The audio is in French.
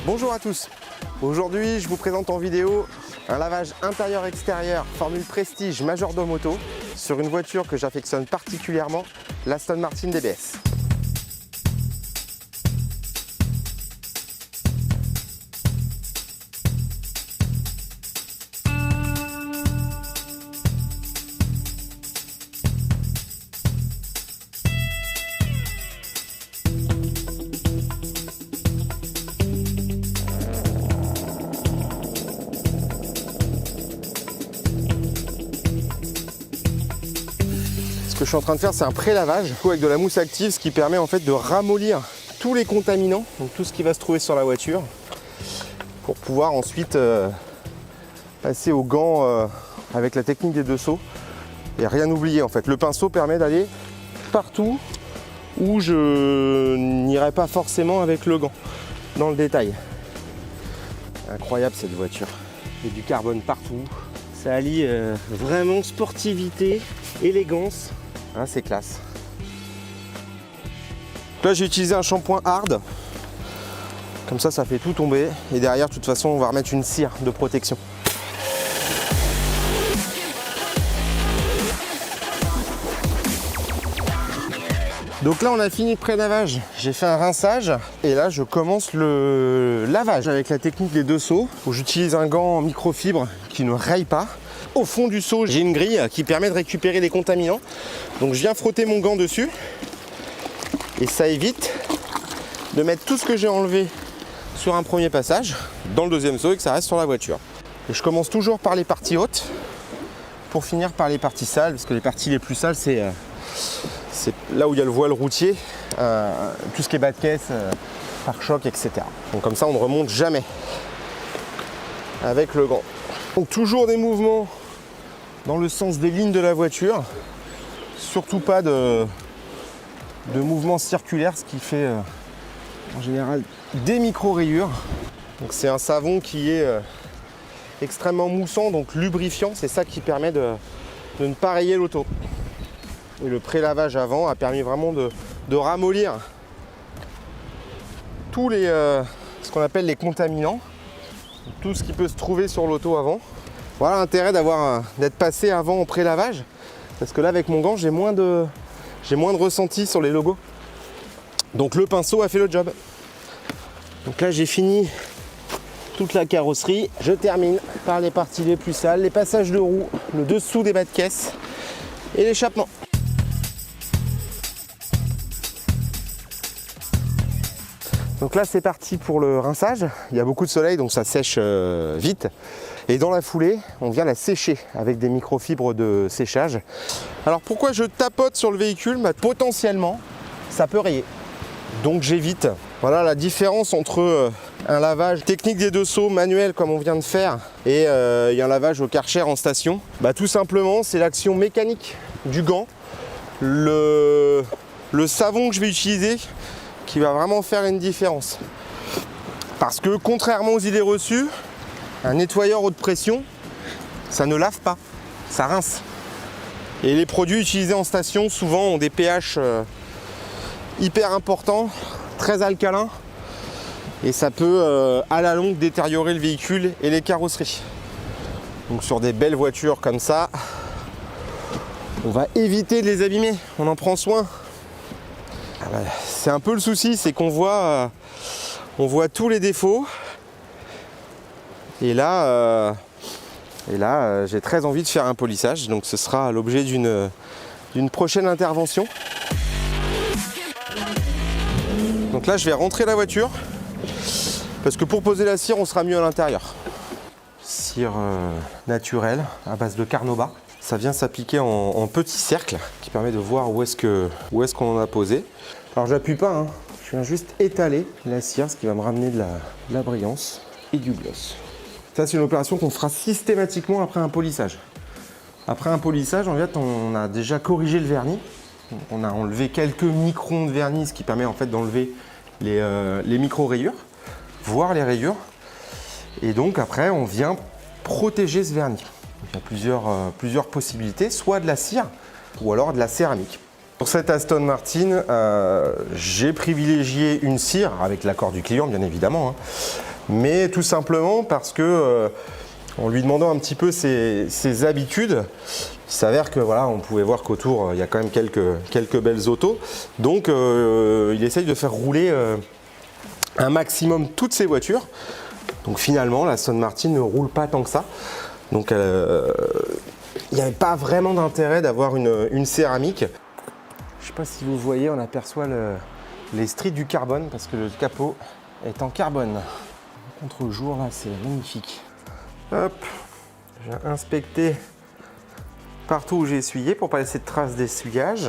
Bonjour à tous, aujourd'hui je vous présente en vidéo un lavage intérieur-extérieur Formule Prestige Majordome Auto sur une voiture que j'affectionne particulièrement, l'Aston Martin DBS. Ce que je suis en train de faire, c'est un pré-lavage avec de la mousse active, ce qui permet en fait de ramollir tous les contaminants, donc tout ce qui va se trouver sur la voiture, pour pouvoir ensuite passer aux gants avec la technique des deux seaux et rien oublier en fait. Le pinceau permet d'aller partout où je n'irai pas forcément avec le gant, dans le détail. Incroyable cette voiture, il y a du carbone partout, ça allie vraiment sportivité, élégance. Ah, c'est classe. Là j'ai utilisé un shampoing hard. Comme ça fait tout tomber. Et derrière de toute façon on va remettre une cire de protection. Donc là on a fini le pré-lavage. J'ai fait un rinçage. Et là je commence le lavage avec la technique des deux seaux. Où j'utilise un gant en microfibre qui ne raye pas. Au fond du seau, j'ai une grille qui permet de récupérer les contaminants. Donc je viens frotter mon gant dessus et ça évite de mettre tout ce que j'ai enlevé sur un premier passage dans le deuxième seau et que ça reste sur la voiture. Et je commence toujours par les parties hautes pour finir par les parties sales, parce que les parties les plus sales, c'est là où il y a le voile routier, tout ce qui est bas de caisse, pare-choc, etc. Donc comme ça, on ne remonte jamais avec le gant. Donc toujours des mouvements dans le sens des lignes de la voiture, surtout pas de mouvements circulaires, ce qui fait en général des micro-rayures. Donc c'est un savon qui est extrêmement moussant, donc lubrifiant, c'est ça qui permet de ne pas rayer l'auto. Et le pré-lavage avant a permis vraiment de ramollir tous les ce qu'on appelle les contaminants, tout ce qui peut se trouver sur l'auto avant. Voilà l'intérêt d'être passé avant au pré-lavage, parce que là avec mon gant j'ai moins de ressenti sur les logos. Donc le pinceau a fait le job. Donc là j'ai fini toute la carrosserie. Je termine par les parties les plus sales, les passages de roues, le dessous des bas de caisse et l'échappement. Donc là c'est parti pour le rinçage. Il y a beaucoup de soleil donc ça sèche vite. Et dans la foulée, on vient la sécher avec des microfibres de séchage. Alors pourquoi je tapote sur le véhicule? Potentiellement, ça peut rayer. Donc j'évite. Voilà la différence entre un lavage technique des deux seaux manuel comme on vient de faire et un lavage au Karcher en station. Tout simplement, c'est l'action mécanique du gant. Le savon que je vais utiliser qui va vraiment faire une différence. Parce que contrairement aux idées reçues, un nettoyeur haute pression, ça ne lave pas, ça rince. Et les produits utilisés en station souvent ont des pH hyper importants, très alcalins. Et ça peut à la longue détériorer le véhicule et les carrosseries. Donc sur des belles voitures comme ça, on va éviter de les abîmer, on en prend soin. C'est un peu le souci, c'est qu'on voit tous les défauts. Et là, j'ai très envie de faire un polissage, donc ce sera l'objet d'une prochaine intervention. Donc là, je vais rentrer la voiture, parce que pour poser la cire, on sera mieux à l'intérieur. Cire naturelle, à base de carnauba. Ça vient s'appliquer en petits cercles, qui permet de voir où est-ce qu'on en a posé. Alors j'appuie pas, hein. Je viens juste étaler la cire, ce qui va me ramener de la brillance et du gloss. Ça, c'est une opération qu'on fera systématiquement après un polissage. Après un polissage, en fait, on a déjà corrigé le vernis. On a enlevé quelques microns de vernis, ce qui permet en fait d'enlever les micro-rayures, voire les rayures. Et donc après, on vient protéger ce vernis. Donc, il y a plusieurs possibilités, soit de la cire ou alors de la céramique. Pour cette Aston Martin, j'ai privilégié une cire, avec l'accord du client bien évidemment, hein, mais tout simplement parce que en lui demandant un petit peu ses habitudes, il s'avère que voilà, on pouvait voir qu'autour il y a quand même quelques belles autos, donc il essaye de faire rouler un maximum toutes ces voitures. Donc finalement, la Aston Martin ne roule pas tant que ça, donc il n'y avait pas vraiment d'intérêt d'avoir une céramique. Je ne sais pas si vous voyez, on aperçoit les stries du carbone parce que le capot est en carbone. Contre-jour, là, c'est magnifique. Hop, j'ai inspecté partout où j'ai essuyé pour pas laisser de traces d'essuyage.